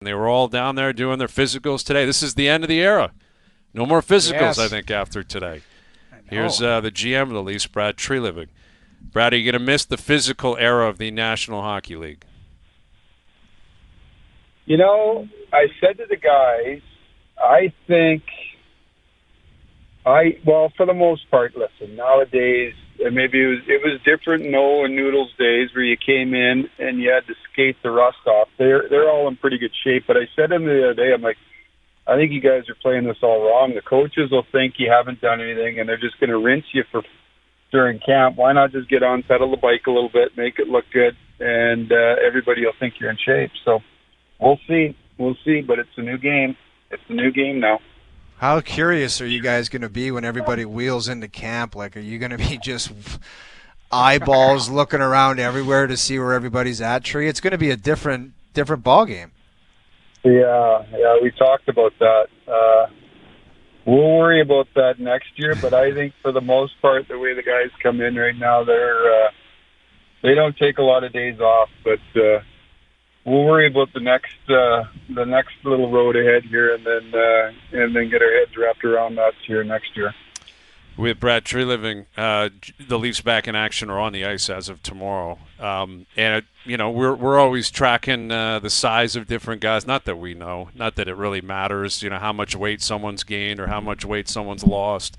They were all down there doing their physicals today. This is the end of the era. No more physicals, Yes. I think, after today. Here's the GM of the Leafs, Brad Treliving. Brad, are you going to miss the physical era of the National Hockey League? You know, I said to the guys, I think for the most part, listen, nowadays, and maybe it was different in Noah and Noodles days where you came in and you had to skate the rust off. They're all in pretty good shape. But I said to them the other day, I'm like, I think you guys are playing this all wrong. The coaches will think you haven't done anything, and they're just going to rinse you during camp. Why not just get on, pedal the bike a little bit, make it look good, and everybody will think you're in shape. So we'll see. We'll see, but it's a new game. It's a new game now. How curious are you guys going to be when everybody wheels into camp? Like, are you going to be just eyeballs looking around everywhere to see where everybody's at, Tree? It's going to be a different ball game. Yeah, we talked about that. We'll worry about that next year, but I think for the most part, the way the guys come in right now, they don't take a lot of days off, but we'll worry about the next little road ahead here, and then get our heads wrapped around that here next year. With Brad Treliving, the Leafs back in action or on the ice as of tomorrow, and we're always tracking the size of different guys. Not that we know, not that it really matters, how much weight someone's gained or how much weight someone's lost.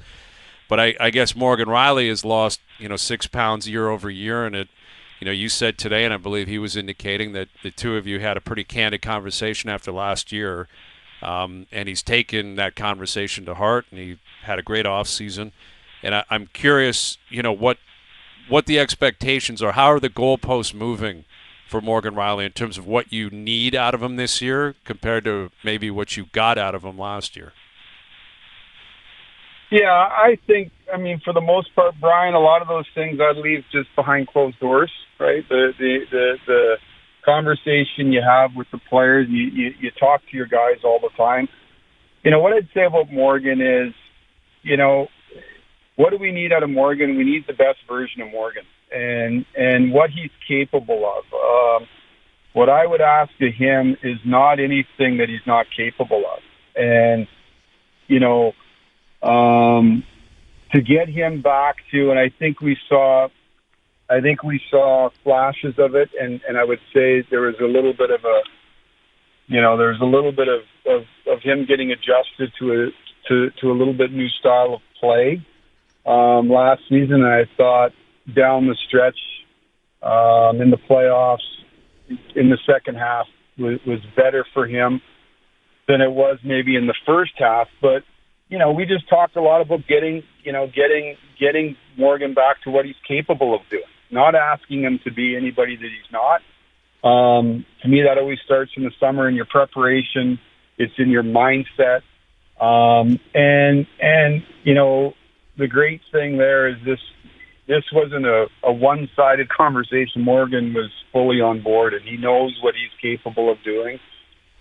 But I guess Morgan Rielly has lost 6 pounds year over year, and it. You said today, and I believe he was indicating that the two of you had a pretty candid conversation after last year, and he's taken that conversation to heart, and he had a great off season. And I'm curious, what the expectations are. How are the goalposts moving for Morgan Rielly in terms of what you need out of him this year compared to maybe what you got out of him last year? Yeah, I think, for the most part, Brian, a lot of those things I'd leave just behind closed doors, right? The conversation you have with the players, you talk to your guys all the time. What I'd say about Morgan is, what do we need out of Morgan? We need the best version of Morgan and what he's capable of. What I would ask of him is not anything that he's not capable of. And, to get him back to, and I think we saw flashes of it, and I would say there was a little bit of of him getting adjusted to a little bit new style of play last season. And I thought down the stretch in the playoffs in the second half was better for him than it was maybe in the first half, but. We just talked a lot about getting Morgan back to what he's capable of doing, not asking him to be anybody that he's not. To me, that always starts in the summer in your preparation. It's in your mindset. And the great thing there is this wasn't a one-sided conversation. Morgan was fully on board, and he knows what he's capable of doing.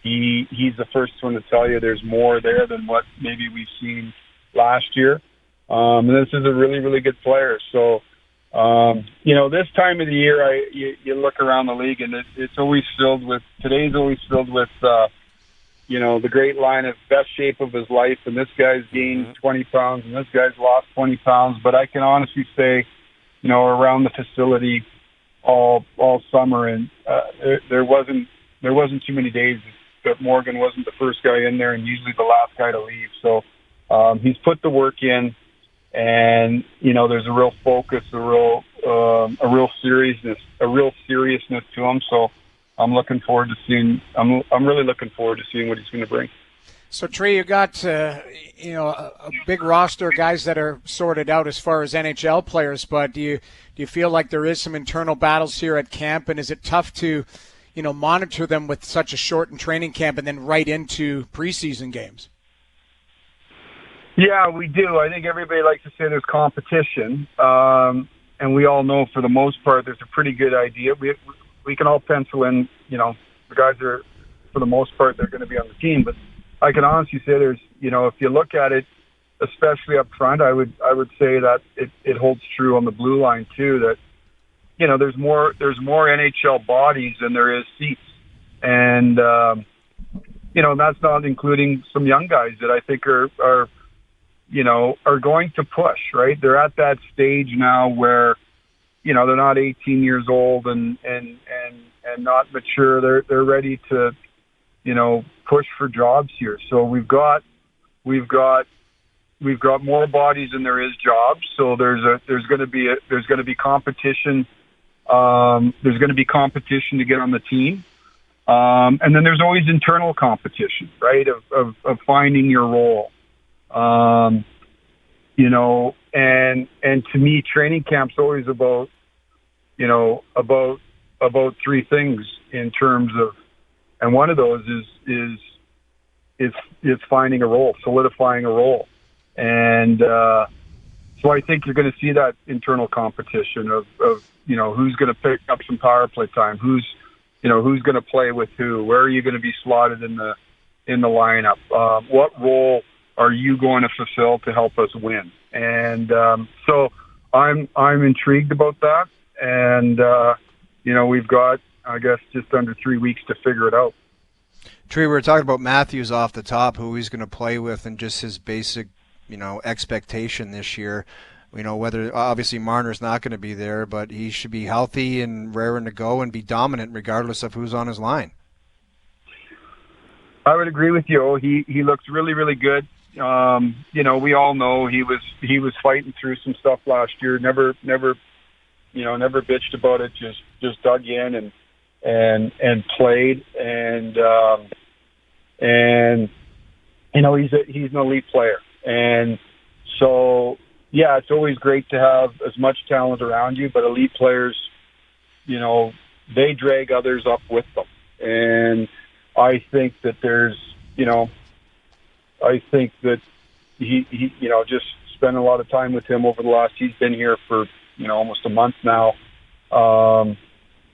He's the first one to tell you there's more there than what maybe we've seen last year. And this is a really, really good player. So, this time of the year, you look around the league and it's always filled with, today's always filled with, the great line of best shape of his life. And this guy's gained 20 pounds and this guy's lost 20 pounds. But I can honestly say, around the facility all summer, and there wasn't too many days that Morgan wasn't the first guy in there and usually the last guy to leave. So he's put the work in, and there's a real focus, a real seriousness to him. So I'm looking forward to seeing. I'm really looking forward to seeing what he's going to bring. So Trey, you got a big roster of guys that are sorted out as far as NHL players, but do you feel like there is some internal battles here at camp, and is it tough to monitor them with such a shortened training camp and then right into preseason games? Yeah, we do. I think everybody likes to say there's competition, and we all know for the most part there's a pretty good idea. We can all pencil in, the guys are, for the most part, they're going to be on the team. But I can honestly say there's, if you look at it, especially up front, I would say that it holds true on the blue line too, that there's more NHL bodies than there is seats. And that's not including some young guys that I think are going to push, right? They're at that stage now where, they're not 18 years old and not mature. They're ready to, push for jobs here. So we've got more bodies than there is jobs. So there's going to be competition. There's going to be competition to get on the team. And then there's always internal competition, right? Of finding your role. And to me, training camp's always about three things in terms of, and one of those is finding a role, solidifying a role. And so I think you're going to see that internal competition of who's going to pick up some power play time, who's going to play with who, where are you going to be slotted in the lineup, what role are you going to fulfill to help us win? And so I'm intrigued about that, and we've got, I guess, just under 3 weeks to figure it out. Tree, we were talking about Matthews off the top, who he's going to play with, and just his basic, expectation this year. Whether obviously Marner's not going to be there, but he should be healthy and raring to go and be dominant regardless of who's on his line. I would agree with you. He looks really, really good. We all know he was fighting through some stuff last year. Never bitched about it. Just dug in and played. And he's an elite player. And so, yeah, it's always great to have as much talent around you, but elite players, they drag others up with them. And I think that he just spent a lot of time with him over the last, he's been here for, almost a month now.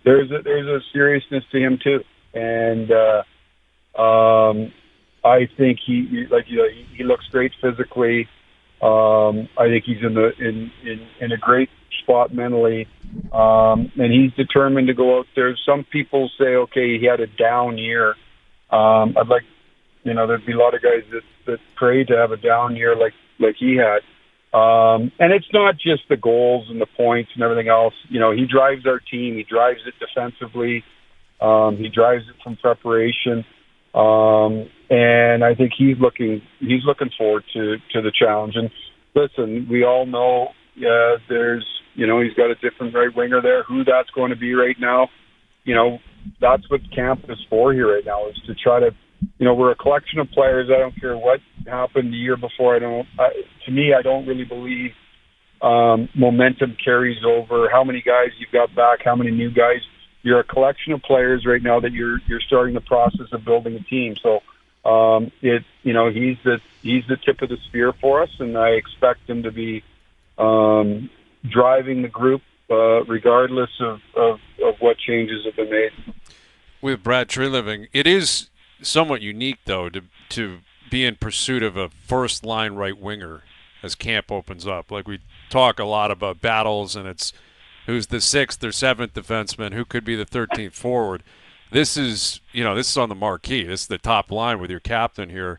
There's a seriousness to him too. And, I think he looks great physically. I think he's in a great spot mentally, and he's determined to go out there. Some people say, okay, he had a down year. I'd like, there'd be a lot of guys that pray to have a down year like he had. And it's not just the goals and the points and everything else. He drives our team. He drives it defensively. He drives it from preparation. And I think he's looking forward to the challenge. And listen, we all know there's he's got a different right winger there. Who that's going to be right now, that's what camp is for here right now, is to try to, we're a collection of players. I don't care what happened the year before. To me, I don't really believe momentum carries over. How many guys you've got back? How many new guys? You're a collection of players right now that you're starting the process of building a team. So he's the tip of the spear for us, and I expect him to be driving the group regardless of what changes have been made. With Brad Treliving, it is somewhat unique though to be in pursuit of a first line right winger as camp opens up. Like, we talk a lot about battles, and it's who's the 6th or 7th defenseman, who could be the 13th forward. This is on the marquee. This is the top line with your captain here.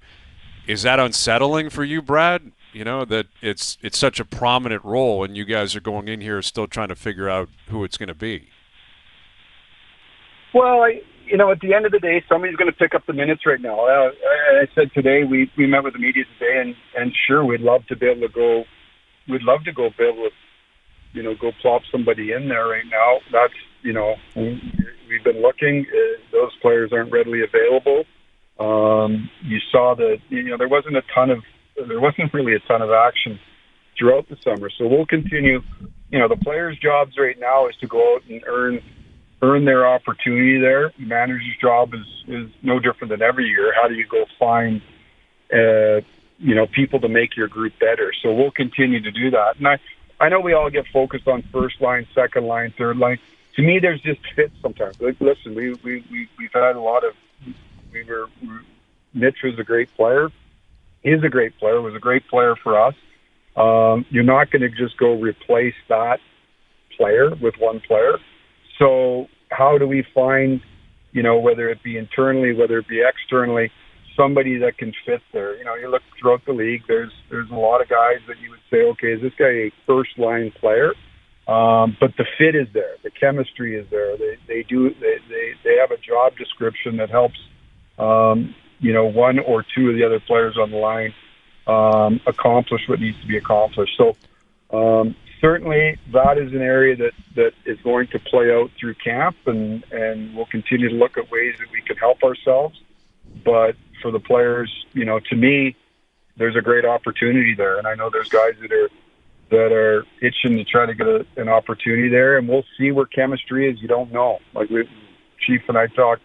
Is that unsettling for you, Brad? That it's such a prominent role, and you guys are going in here still trying to figure out who it's going to be. Well, at the end of the day, somebody's going to pick up the minutes right now. I said today, we met with the media today, and sure, we'd love to be able to go go plop somebody in there right now. That's, we've been looking. Those players aren't readily available. You saw that, there wasn't really a ton of action throughout the summer. So we'll continue. The players' jobs right now is to go out and earn their opportunity there. The manager's job is no different than every year. How do you go find, people to make your group better? So we'll continue to do that. And I know we all get focused on first line, second line, third line. To me, there's just fits sometimes. Like, listen, we've had a lot of. Mitch was a great player. Is a great player. Was a great player for us. You're not going to just go replace that player with one player. So how do we find, whether it be internally, whether it be externally, somebody that can fit there. You know, you look throughout the league, there's a lot of guys that you would say, okay, is this guy a first-line player? But the fit is there. The chemistry is there. They have a job description that helps, you know, one or two of the other players on the line accomplish what needs to be accomplished. So certainly that is an area that is going to play out through camp, and we'll continue to look at ways that we can help ourselves. But for the players, you know, to me, there's a great opportunity there, and I know there's guys that are itching to try to get an opportunity there, and we'll see where chemistry is. You don't know. Like Chief and I talk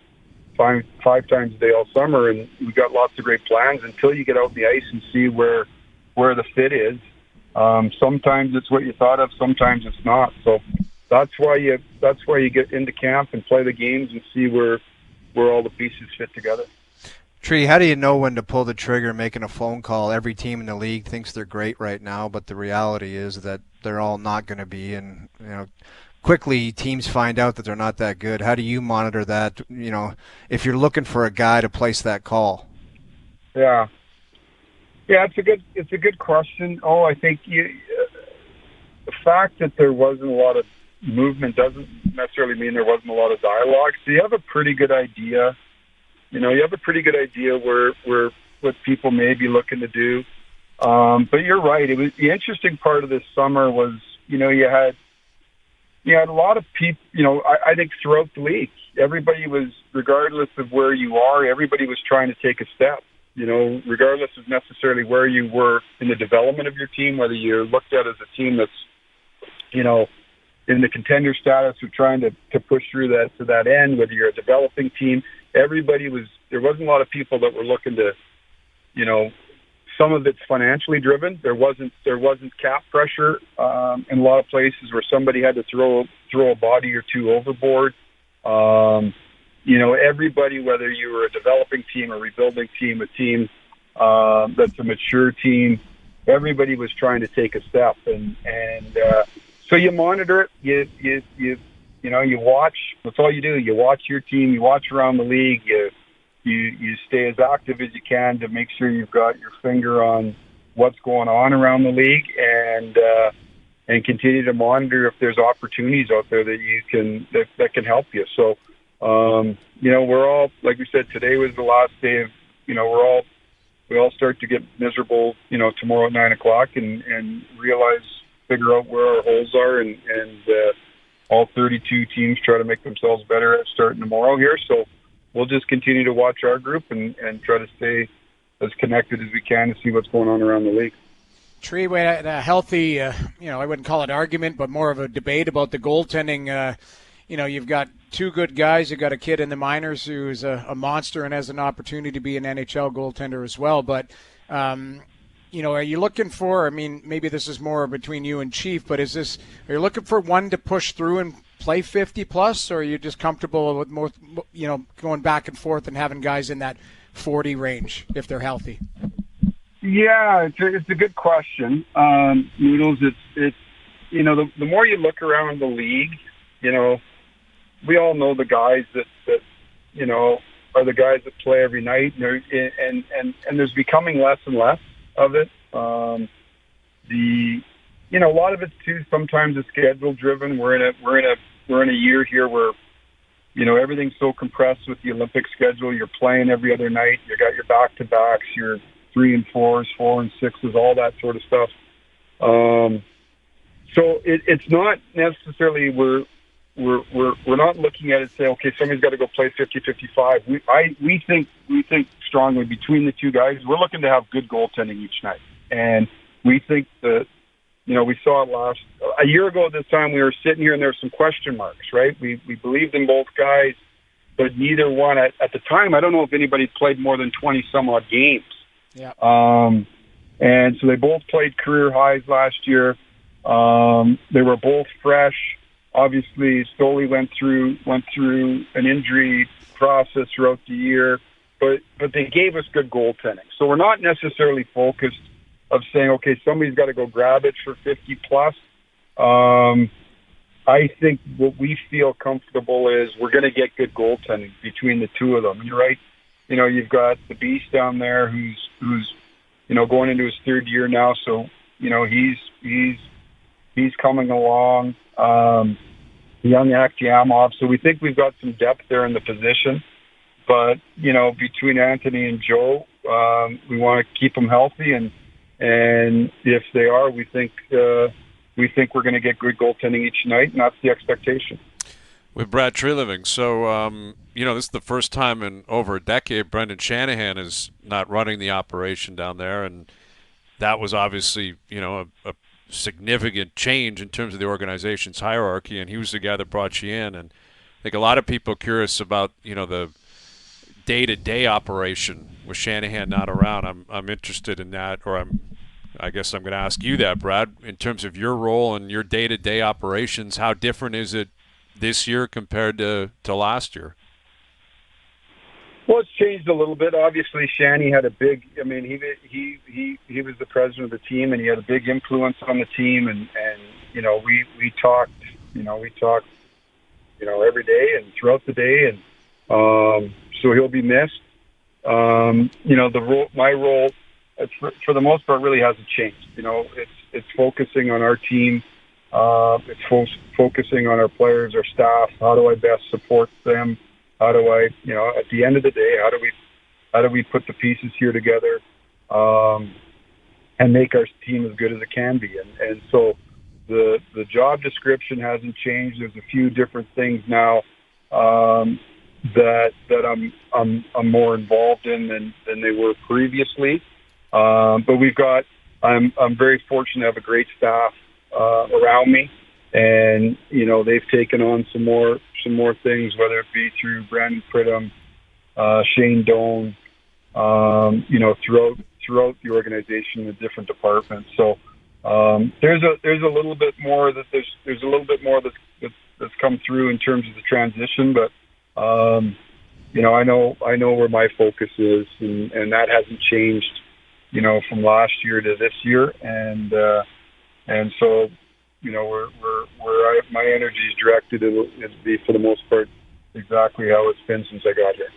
five times a day all summer, and we've got lots of great plans until you get out on the ice and see where the fit is. Sometimes it's what you thought of, sometimes it's not. So that's why you get into camp and play the games and see where all the pieces fit together. Tree, how do you know when to pull the trigger making a phone call? Every team in the league thinks they're great right now, but the reality is that they're all not going to be. And, you know, quickly teams find out that they're not that good. How do you monitor that, you know, if you're looking for a guy to place that call? Yeah, it's a good question. I think the fact that there wasn't a lot of movement doesn't necessarily mean there wasn't a lot of dialogue. So you have a pretty good idea. You know, you have a pretty good idea where what people may be looking to do. But you're right. It was the interesting part of this summer was, you know, you had a lot of people. You know, I think throughout the league, everybody was, regardless of where you are, everybody was trying to take a step. You know, regardless of necessarily where you were in the development of your team, whether you're looked at as a team that's, you know, in the contender status or trying to push through that to that end, whether you're a developing team, there wasn't a lot of people that were looking to, you know, some of it's financially driven. There wasn't cap pressure in a lot of places where somebody had to throw a body or two overboard. You know, everybody, whether you were a developing team, a rebuilding team, a team that's a mature team, everybody was trying to take a step, and so you monitor it. You know, you watch. That's all you do. You watch your team. You watch around the league. You stay as active as you can to make sure you've got your finger on what's going on around the league, and continue to monitor if there's opportunities out there that can help you. So. You know, we're all, like we said, today was the last day of, you know, we all start to get miserable, you know, tomorrow at 9:00 and figure out where our holes are, and all 32 teams try to make themselves better at starting tomorrow here. So we'll just continue to watch our group and try to stay as connected as we can to see what's going on around the league. Tree, we had a healthy, you know, I wouldn't call it argument, but more of a debate about the goaltending. You know, you've got two good guys. You've got a kid in the minors who's a monster and has an opportunity to be an NHL goaltender as well. But, you know, are you looking for, I mean, maybe this is more between you and Chief, but are you looking for one to push through and play 50+, or are you just comfortable with more, you know, going back and forth and having guys in that 40 range if they're healthy? Yeah, it's a good question. Noodles, it's you know, the more you look around the league, you know, we all know the guys that you know are the guys that play every night, and there's becoming less and less of it. You know, a lot of it too. Sometimes it's schedule driven. We're in a year here where, you know, everything's so compressed with the Olympic schedule. You're playing every other night. You got your back-to-backs, your 3 and 4s, 4 and 6s, all that sort of stuff. So it's not necessarily we're not looking at it and say, okay, somebody's got to go play 50-55. We think strongly between the two guys. We're looking to have good goaltending each night, and we think that, you know, we saw it a year ago at this time. We were sitting here and there were some question marks, right? We believed in both guys, but neither one at the time. I don't know if anybody played more than 20 some odd games. Yeah. And so they both played career highs last year. They were both fresh. Obviously, Stoli went through an injury process throughout the year, but they gave us good goaltending. So we're not necessarily focused of saying, okay, somebody's got to go grab it for 50+. I think what we feel comfortable is we're going to get good goaltending between the two of them. You're right. you've got the Beast down there who's going into his third year now. So, he's coming along. Young Akhtiamov. So we think we've got some depth there in the position. But, between Anthony and Joe, we want to keep them healthy. And if they are, we think we're going to get good goaltending each night, and that's the expectation. With Brad Treliving. So, this is the first time in over a decade Brendan Shanahan is not running the operation down there, and that was obviously, a significant change in terms of the organization's hierarchy, and he was the guy that brought you in. And I think a lot of people are curious about, the day-to-day operation with Shanahan not around. I'm interested in that, or I guess I'm going to ask you that, Brad, in terms of your role and your day-to-day operations. How different is it this year compared to last year? Well, it's changed a little bit. Obviously, Shanny had a big. I mean, he was the president of the team, and he had a big influence on the team. And we talked, every day and throughout the day, and so he'll be missed. My role, for the most part, really hasn't changed. It's focusing on our team. It's focusing on our players, our staff. How do I best support them? How do I, at the end of the day, how do we put the pieces here together and make our team as good as it can be? And so the job description hasn't changed. There's a few different things now that I'm more involved in than they were previously. But I'm very fortunate to have a great staff around me, and they've taken on some more things, whether it be through Brandon Pridham, Shane Doan, throughout the organization, the different departments. So there's a little bit more that's come through in terms of the transition, but I know where my focus is, and that hasn't changed, from last year to this year, and so where my energy is directed, it'll be for the most part exactly how it's been since I got here.